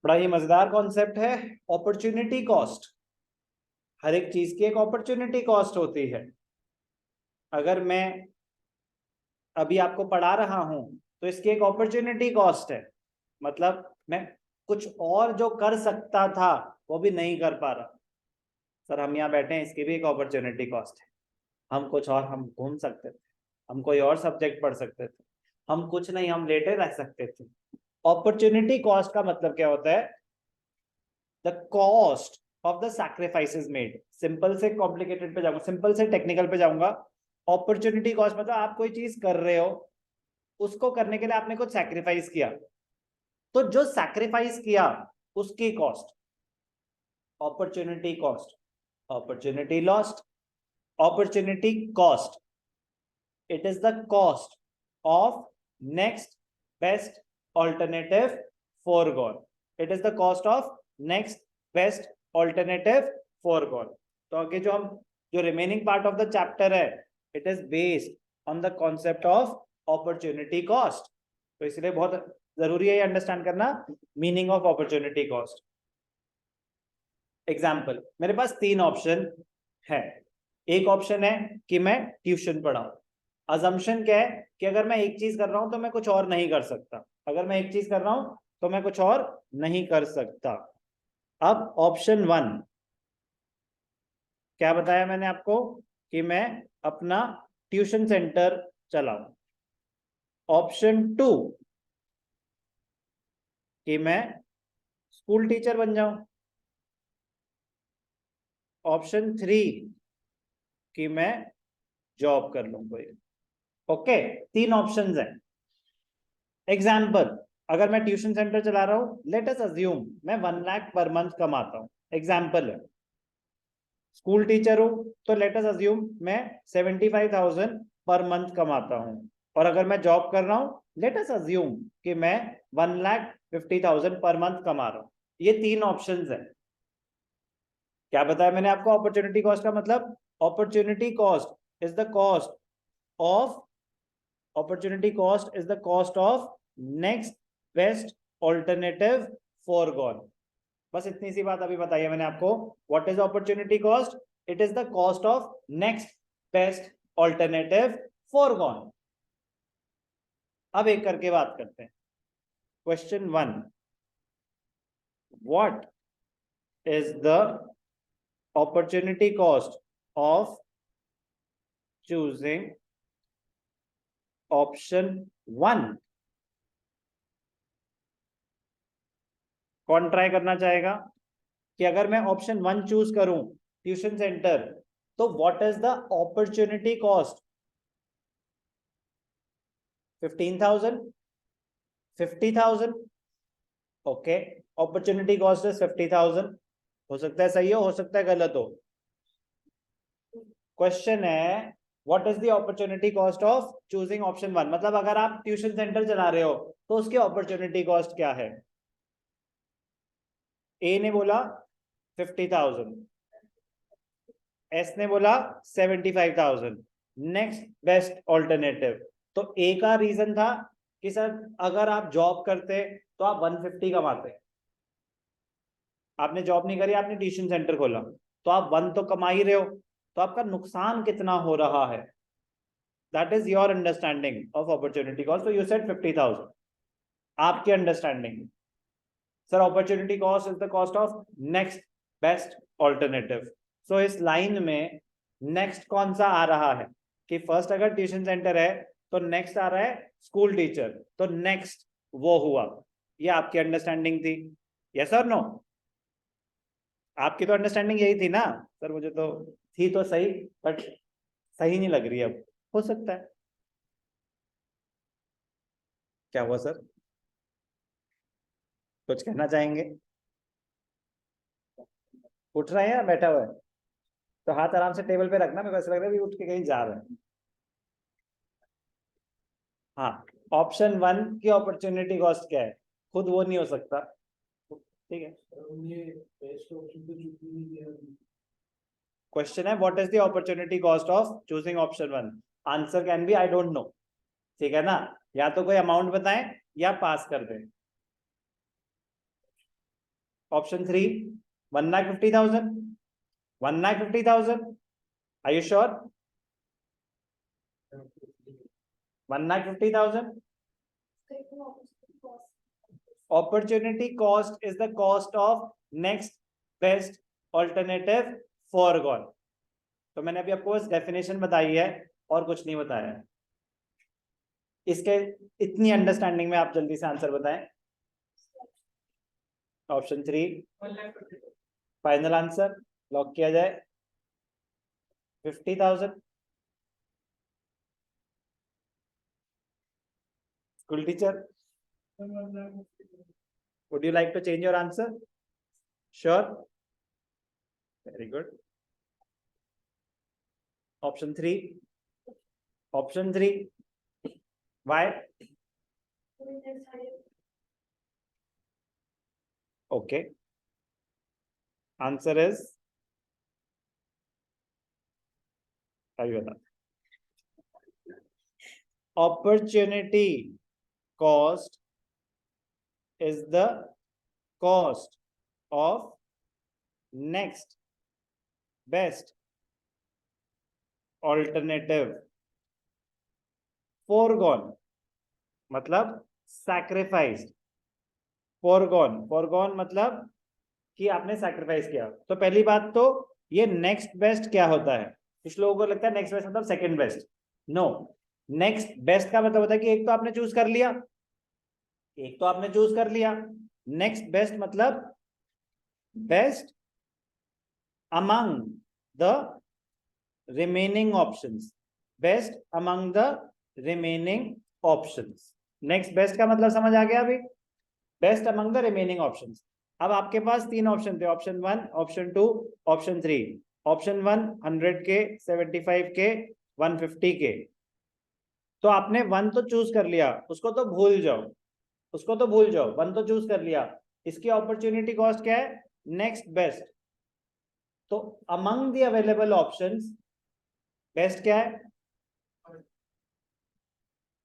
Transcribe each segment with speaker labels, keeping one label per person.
Speaker 1: बड़ा ही मजेदार कॉन्सेप्ट है अपॉर्चुनिटी कॉस्ट। हर एक चीज की एक अपॉर्चुनिटी कॉस्ट होती है। अगर मैं अभी आपको पढ़ा रहा हूं तो इसकी एक अपॉर्चुनिटी कॉस्ट है, मतलब मैं कुछ और जो कर सकता था वो भी नहीं कर पा रहा। सर हम यहाँ बैठे हैं, इसकी भी एक अपॉर्चुनिटी कॉस्ट है। हम कुछ और, हम घूम सकते थे, हम कोई और सब्जेक्ट पढ़ सकते थे, हम कुछ नहीं, हम लेटे रह सकते थे। अपॉर्चुनिटी कॉस्ट का मतलब क्या होता है? The cost of the sacrifices made. Simple से कॉम्प्लिकेटेड पे जाऊंगा, सिंपल से टेक्निकल पे जाऊंगा। अपॉर्चुनिटी कॉस्ट मतलब आप कोई चीज कर रहे हो, उसको करने के लिए आपने कुछ सैक्रिफाइस किया, तो जो सैक्रिफाइस किया उसकी cost opportunity cost. Opportunity lost, opportunity cost, it is the cost of next best alternative forgone. It is the cost of next best alternative forgone. तो आगे जो remaining part of the chapter है, it is based on the concept of opportunity cost. तो इसलिए बहुत जरूरी है understand करना meaning of opportunity cost. Example, मेरे पास 3 ऑप्शन है। एक ऑप्शन है कि मैं ट्यूशन पढ़ाऊं। अजम्पशन क्या है कि अगर मैं एक चीज कर रहा हूं तो मैं कुछ और नहीं कर सकता। अगर मैं एक चीज कर रहा हूं तो मैं कुछ और नहीं कर सकता। अब ऑप्शन 1 क्या बताया मैंने आपको कि मैं अपना ट्यूशन सेंटर चलाऊं। ऑप्शन 2 कि मैं स्कूल टीचर बन जाऊं। ऑप्शन 3 कि मैं जॉब कर लूं कोई। ओके, 3 ऑप्शंस हैं। एग्जाम्पल, अगर मैं ट्यूशन सेंटर चला रहा हूं, लेट अस अज्यूम मैं 1 लाख पर मंथ कमाता हूं। एग्जाम्पल है। स्कूल टीचर हूं तो लेट अस अज्यूम मैं 75,000 पर मंथ कमाता हूं। और अगर मैं जॉब कर रहा हूं, लेट अस अज्यूम कि मैं 1,50,000 पर मंथ कमा रहा हूं। ये 3 ऑप्शंस है। क्या बताया मैंने आपको अपॉर्चुनिटी कॉस्ट का मतलब? Opportunity cost is the cost of opportunity cost is the cost of next best alternative foregone। बस इतनी सी बात अभी बताई है मैंने आपको। what is opportunity cost? it is the cost of next best alternative foregone। अब एक करके बात करते हैं। Question 1, what is the opportunity cost of choosing option 1? कौन ट्राई करना चाहेगा कि अगर मैं ऑप्शन 1 चूज करूं ट्यूशन सेंटर, तो what is the opportunity cost? 15,000, 50,000? Okay, opportunity cost is 50,000। हो सकता है सही हो सकता है गलत हो। क्वेश्चन है what is the opportunity cost of choosing option 1, मतलब अगर आप ट्यूशन सेंटर चला रहे हो तो उसकी अपॉर्चुनिटी कॉस्ट क्या है? ए ने बोला 50,000, एस ने बोला 75,000, नेक्स्ट बेस्ट ऑल्टरनेटिव। तो ए का रीजन था कि सर अगर आप जॉब करते तो आप 150 कमाते। आपने जॉब नहीं करी, आपने ट्यूशन सेंटर खोला, तो आप 1 तो कमा ही रहे हो, तो आपका नुकसान कितना हो रहा है? That is your understanding of opportunity cost. तो यू सेड 50,000, आपकी understanding. Sir opportunity cost is the cost of next best alternative. So इस लाइन में नेक्स्ट कौन सा आ रहा है कि फर्स्ट अगर ट्यूशन सेंटर है तो नेक्स्ट आ रहा है स्कूल टीचर, तो नेक्स्ट वो हुआ। ये आपकी अंडरस्टैंडिंग थी, यस और नो? आपकी तो अंडरस्टैंडिंग यही थी ना? सर मुझे तो थी तो सही, बट सही नहीं लग रही अब। हो सकता है। क्या हुआ सर, कुछ कहना चाहेंगे? उठ रहे हैं या बैठा हुआ है? तो हाथ आराम से टेबल पे रखना, मेरे को ऐसा लग रहा है कि उठ के कहीं जा रहे हैं। हाँ, ऑप्शन 1 की अपॉर्चुनिटी कॉस्ट क्या है? खुद वो नहीं हो सकता, ठीक है। क्वेश्चन है what is the opportunity cost of choosing option 1? Answer can be I don't know, ठीक है ना? या तो कोई अमाउंट बताएं या पास कर दें। Option 3, 1,50,000. 1,50,000. Are you sure? 1,50,000. Opportunity cost is the cost of next best alternative foregone. तो मैंने अभी आपको बस डेफिनेशन बताई है और कुछ नहीं बताया है. इसके इतनी अंडरस्टैंडिंग में आप जल्दी से आंसर बताएं. ऑप्शन 3 फाइनल आंसर लॉक किया जाए. 50,000. School teacher, would you like to change your answer? Sure. Very good. Option 3. Option 3. Why? Okay. Answer is opportunity cost is the cost of next best alternative foregone. मतलब sacrificed. foregone मतलब कि आपने sacrifice किया. तो पहली बात तो ये next best क्या होता है? कुछ लोगों को लगता है next best मतलब second best. No, next best का मतलब होता है कि एक तो आपने चूज कर लिया, next best मतलब best among the remaining options. Best among the remaining options. Next best का मतलब समझ आ गया अभी? Best among the remaining options. अब आपके पास 3 ऑप्शन थे. Option 1, option 2, option 3. Option 1 100K, 75K, 150K. तो आपने 1 तो चूज कर लिया, उसको तो भूल जाओ. 1 तो चूज कर लिया. इसकी अपॉर्चुनिटी कॉस्ट क्या है? Next best. तो among the available options best क्या है?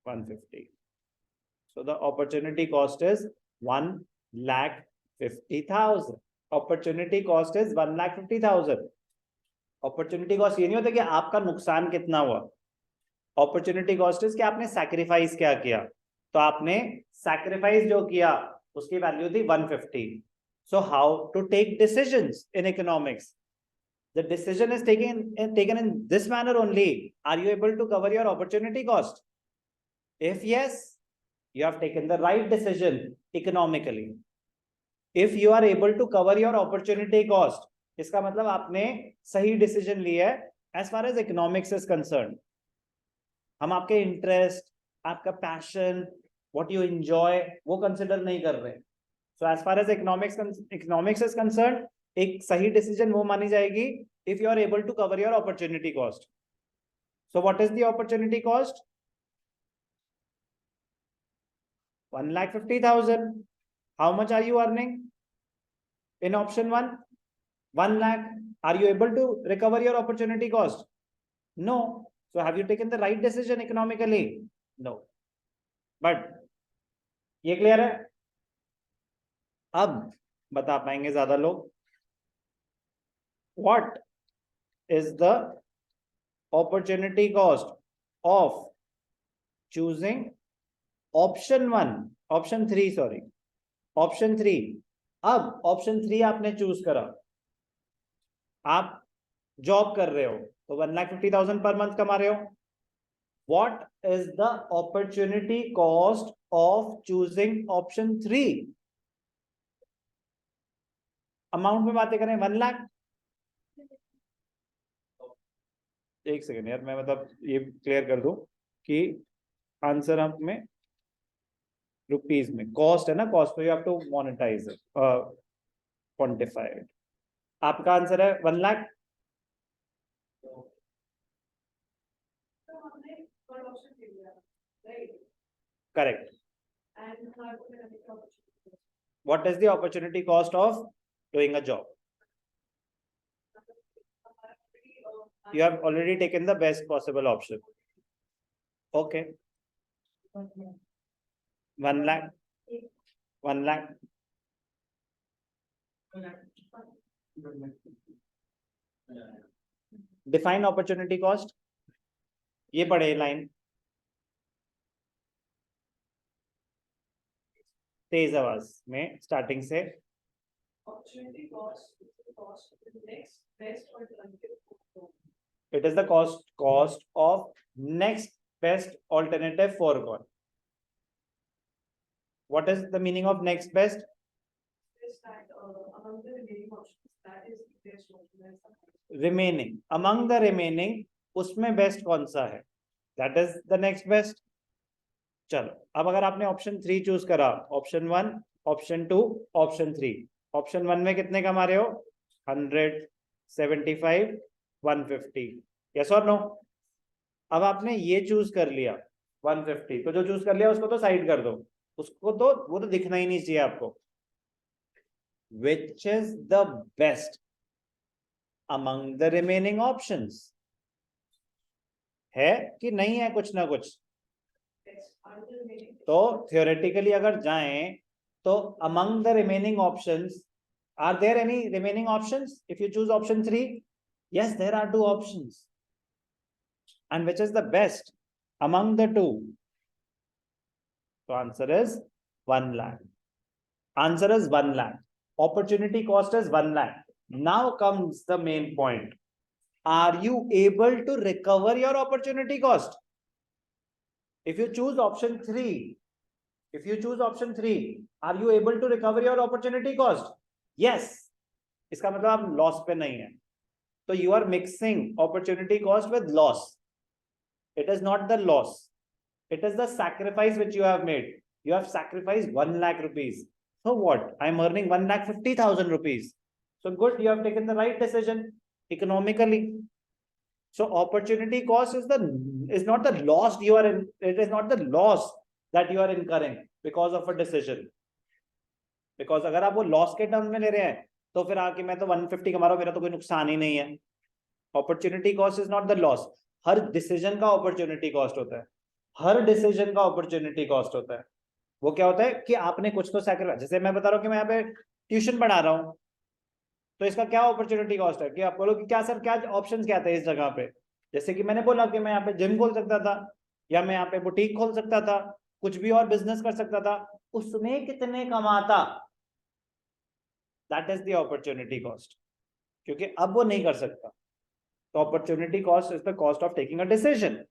Speaker 1: 150. So the opportunity cost is 1,50,000. Opportunity cost is 1,50,000. Opportunity cost ये नहीं होता कि आपका नुकसान कितना हुआ. Opportunity cost is कि आपने sacrifice क्या किया. तो आपने sacrifice जो किया उसकी वैल्यू थी 150. So how to take decisions in economics? The decision is taken in this manner only. Are you able to cover your opportunity cost? If yes, you have taken the right decision economically. If you are able to cover your opportunity cost, इसका मतलब आपने सही decision लिया है as far as economics is concerned. हम आपके interest, आपका passion, what you enjoy वो कंसिडर नहीं कर रहे. So as far as economics is concerned, एक सही डिसीजन वो मानी जाएगी if you are able to cover your opportunity cost. So what is the opportunity cost? 1,50,000. How much are you earning? In option 1, 1 lakh. Are you able to recover your opportunity cost? No. So have you taken the right decision economically? No. But ये clear है? अब बता पाएंगे ज्यादा लोग. What is the opportunity cost of choosing option 3. अब option 3 आपने choose करा, आप जॉब कर रहे हो तो 1,50,000 पर मंथ कमा रहे हो. What is the opportunity cost of choosing option 3? Amount में बातें करें 1 लाख. एक सेकेंड यार, मैं मतलब ये क्लियर कर दूं कि आंसर हम में रुपीज में कॉस्ट है ना. कॉस्ट पे you have to monetize it, quantify it. आपका आंसर है 1 lakh. Correct. What is the opportunity cost of doing a job? You have already taken the best possible option. Okay. 1 lakh. 1 lakh. Define opportunity cost, ये पढ़े line तेज आवाज में starting से। It is the cost of next best alternative foregone. What is the meaning of next best? Remaining, among the remaining उसमें best कौन सा है, that is the next best. चलो अब अगर आपने ऑप्शन 3 चूज करा, ऑप्शन 1, ऑप्शन 2, ऑप्शन 3, ऑप्शन 1 में कितने कमा रहे हो? 100, 75, 150, यस और नो? अब आपने ये चूज कर लिया 150, तो जो चूज कर लिया उसको तो साइड कर दो, उसको तो वो तो दिखना ही नहीं चाहिए आपको। Which is the best among the remaining options? है कि नहीं है कुछ ना कुछ? तो theoretically अगर जाएं तो among the remaining options, are there any remaining options? If you choose option 3, yes, there are 2 options. And which is the best among the 2? So answer is 1 lakh. Answer is 1 lakh. Opportunity cost is 1 lakh. Now comes the main point. Are you able to recover your opportunity cost? If you choose option 3, are you able to recover your opportunity cost? Yes. इसका मतलब आप loss पे नहीं है, तो you are mixing opportunity cost with loss. It is not the loss, it is the sacrifice which you have made. You have sacrificed 1 lakh rupees. So what? I am earning 1,50,000 rupees. So good, you have taken the right decision economically. So opportunity cost is not the loss you are in. It is not the loss that you are incurring because of a decision. Because अगर आप वो loss के term में ले रहे हैं तो फिर आके मैं तो 150 कमा रहा हूँ, मेरा तो कोई नुकसान ही नहीं है। Opportunity cost is not the loss. Her decision का अपॉर्चुनिटी कॉस्ट होता है, हर डिसीजन का अपॉर्चुनिटी कॉस्ट होता है। वो क्या होता है कि आपने कुछ तो सैक्रिफाइस, जैसे मैं बता रहा हूँ कि मैं यहाँ पे ट्यूशन पढ़ा रहा हूँ, तो इसका क्या अपॉर्चुनिटी कॉस्ट है कि आप बोलो कि क्या सर क्या ऑप्शंस क्या थे इस जगह पे। जैसे कि मैंने बोला कि मैं यहाँ पे जिम खोल सकता था, या मैं यहाँ पे बुटीक खोल सकता था, कुछ भी और बिजनेस कर सकता था, उसमें कितने कमाता, that is the opportunity cost, क्योंकि अब वो नहीं कर सकता। तो opportunity cost is the cost of taking a decision.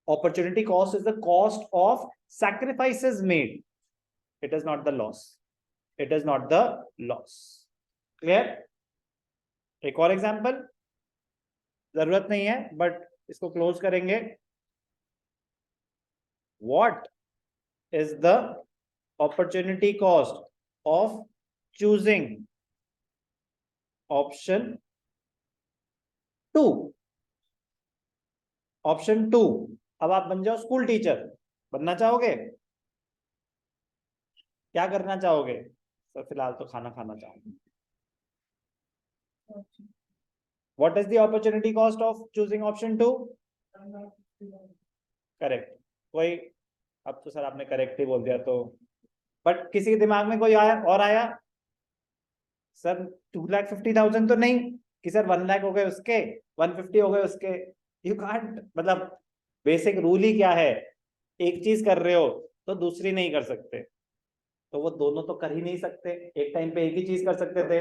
Speaker 1: Opportunity cost is the cost of sacrifices made. It is not the loss. It is not the loss. Clear? एक और example, जरूरत नहीं है बट इसको क्लोज करेंगे। What is the opportunity cost of choosing option 2? Option 2, अब आप बन जाओ स्कूल टीचर, बनना चाहोगे? क्या करना चाहोगे? तो फिलहाल तो खाना खाना चाहोगे। What is the opportunity cost of choosing option 2? Correct. कोई, अब तो सर आपने करेक्ट ही बोल दिया, तो बट किसी के दिमाग में कोई आया और आया सर 2,50,000 तो नहीं कि सर 1 लाख हो गए उसके, 150 हो गए उसके। यू कांट, मतलब बेसिक रूल ही क्या है, एक चीज कर रहे हो तो दूसरी नहीं कर सकते, तो वो दोनों तो कर ही नहीं सकते, एक टाइम पे एक ही चीज कर सकते थे।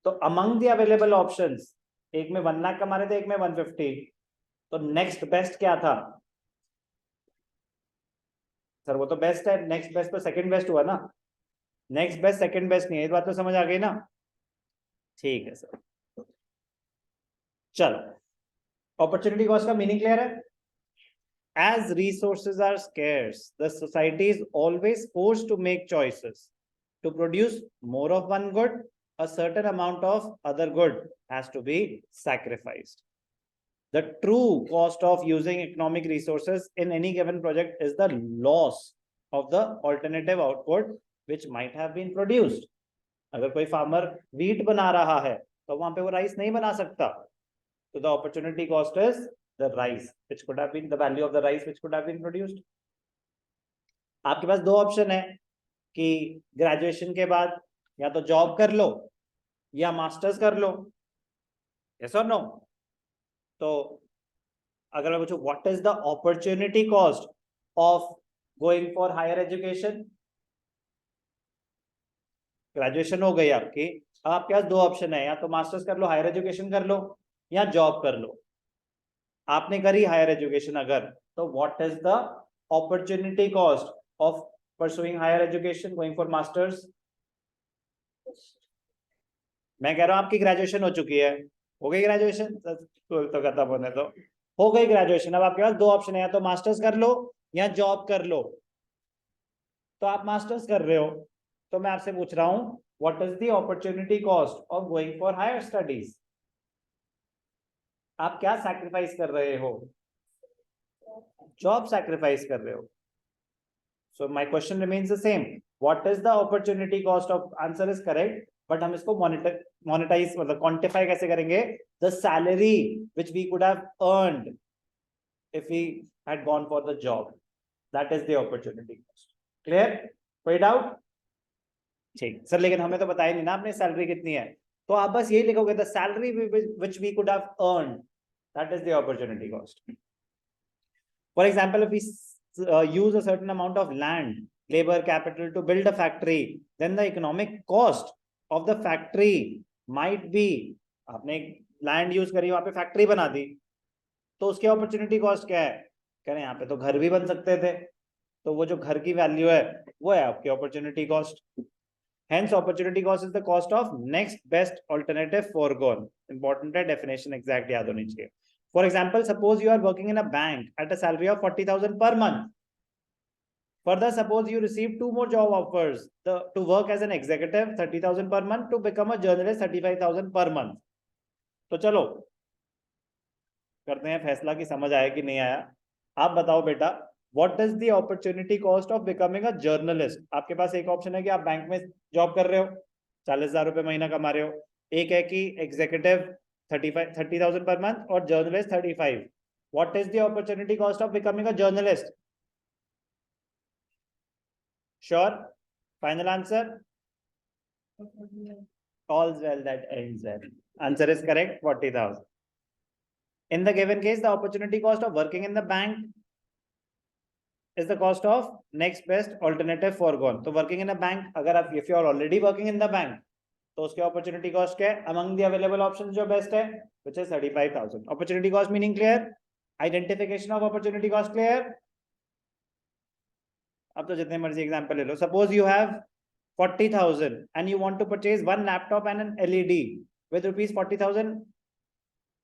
Speaker 1: तो अमंग द अवेलेबल ऑप्शंस, एक में 1 लाख कमा रहे थे, एक में 150, तो नेक्स्ट बेस्ट क्या था? सर वो तो बेस्ट है, नेक्स्ट बेस्ट तो सेकंड बेस्ट हुआ ना, नेक्स्ट बेस्ट सेकंड बेस्ट नहीं है, ये बात तो समझ आ गई ना? ठीक है सर, चलो अपॉर्चुनिटी कॉस्ट का मीनिंग क्लियर है? As resources are scarce, the society is always forced to make choices. To produce more of one good, a certain amount of other good has to be sacrificed. The true cost of using economic resources in any given project is the loss of the alternative output which might have been produced. अगर कोई farmer wheat बना रहा है तो वहां पे वो rice नहीं बना सकता, तो the opportunity cost is the rice which could have been, the value of the rice which could have been produced. आपके पास 2 ऑप्शन है कि ग्रेजुएशन के बाद या तो जॉब कर लो या मास्टर्स कर लो, यस और नो। तो अगर मैं पूछूं what is the opportunity cost of going for higher education, graduation हो गई आपकी, अब आपके पास दो ऑप्शन है, या तो मास्टर्स कर लो, हायर एजुकेशन कर लो, या जॉब कर लो। आपने करी हायर एजुकेशन अगर, तो what is the opportunity cost of pursuing higher education, going for masters? मैं कह रहा हूं आपकी ग्रेजुएशन हो चुकी है, हो गई ग्रेजुएशन, तो खत्म होने दो, हो गई ग्रेजुएशन। अब आपके पास दो ऑप्शन है, या तो मास्टर्स कर लो या जॉब कर लो। तो आप मास्टर्स कर रहे हो, तो मैं आपसे पूछ रहा हूं what is the opportunity cost of going for higher studies? आप क्या सैक्रिफाइस कर रहे हो? जॉब सैक्रिफाइस कर रहे हो। So my question remains the same, what is the opportunity cost of, answer is correct, but हम इसको मोनेटाइज मतलब क्वांटिफाई कैसे करेंगे? The salary which we could have earned if we had gone for the job, that is the opportunity cost. Clear? कोई doubt? ठीक sir, लेकिन हमें तो बताया नहीं ना आपने सैलरी कितनी है, तो आप बस यही लिखोगे the salary which we could have earned, that is the opportunity cost. For example, if we use a certain amount of land, labor, capital to build a factory, then the economic cost of the factory might be, आपने land use करी, वहां पे factory बना दी, तो उसकी opportunity cost क्या है? कह रहे हैं यहाँ पे तो घर भी बन सकते थे, तो वो जो घर की वैल्यू है वो है आपकी opportunity cost. Hence opportunity cost is the cost of next best alternative foregone. Important है, definition exact याद होनी चाहिए। For example, suppose you are working in a bank at a salary of 40,000 per month. Further, suppose you receive two more job offers, to work as an executive 30,000 per month, to become a journalist 35,000 per month. तो चलो करते हैं फैसला कि समझ आया कि नहीं आया। आप बताओ बेटा, what is the opportunity cost of becoming a journalist? आपके पास एक ऑप्शन है कि आप बैंक में जॉब कर रहे हो, 40,000 रुपए महीना कमा रहे हो, एक है कि एग्जीक्यूटिव 30,000 पर मंथ और journalist 35। What is the opportunity cost of becoming a journalist? Sure? Final answer? all's well that ends well. Answer is correct, 40,000. In the given case, the opportunity cost of working in the bank is the cost of next best alternative foregone. तो working in a bank, अगर आप if you are already working in the bank, तो उसके opportunity cost क्या है? Among the available options जो best है, which is 35,000. Opportunity cost meaning clear? Identification of opportunity cost clear? अब तो जितने मर्जी एग्जांपल ले लो। Suppose you have 40,000 and you want to purchase one laptop and an LED with rupees 40,000.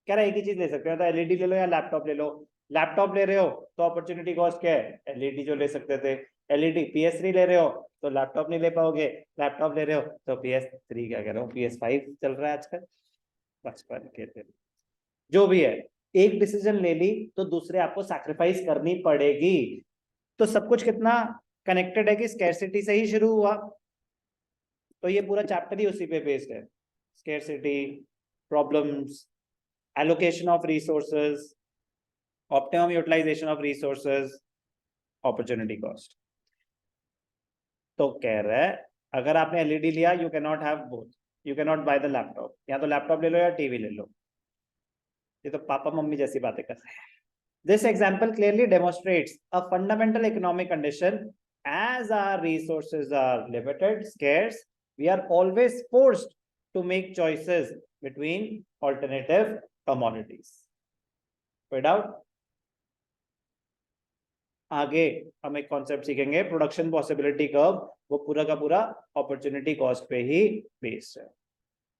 Speaker 1: कह रहा है एक ही चीज ले सकते हो, तो एलईडी ले लो या लैपटॉप ले लो। लैपटॉप ले रहे हो तो अपॉर्चुनिटी कॉस्ट क्या है? एलईडी जो ले सकते थे। एलईडी PS3 ले रहे हो तो लैपटॉप नहीं ले पाओगे, लैपटॉप ले रहे हो तो PS3 क्या कह रहा हूँ, PS5 चल रहा है आजकल, बचपन के थे। जो भी है, एक डिसीजन ले ली तो दूसरे आपको सैक्रिफाइस करनी पड़ेगी। तो सब कुछ कितना कनेक्टेड है कि स्कैरसिटी से ही शुरू हुआ, तो ये पूरा चैप्टर ही उसी पे बेस्ड है। Scarcity, problems, allocation of resources, optimum utilization of resources, opportunity cost. तो कह रहा है अगर आपने एलईडी लिया, you can not have both, you can not by the laptop, या तो लैपटॉप ले लो या टीवी ले लो। ये तो पापा मम्मी जैसी बातें कर रहे हैं। This example clearly demonstrates a fundamental economic condition. As our resources are limited, scarce, we are always forced to make choices between alternative commodities. Without आगे हम एक कॉन्सेप्ट सीखेंगे, प्रोडक्शन पॉसिबिलिटी कर्व, वो पूरा का पूरा अपॉर्चुनिटी कॉस्ट पे ही based है।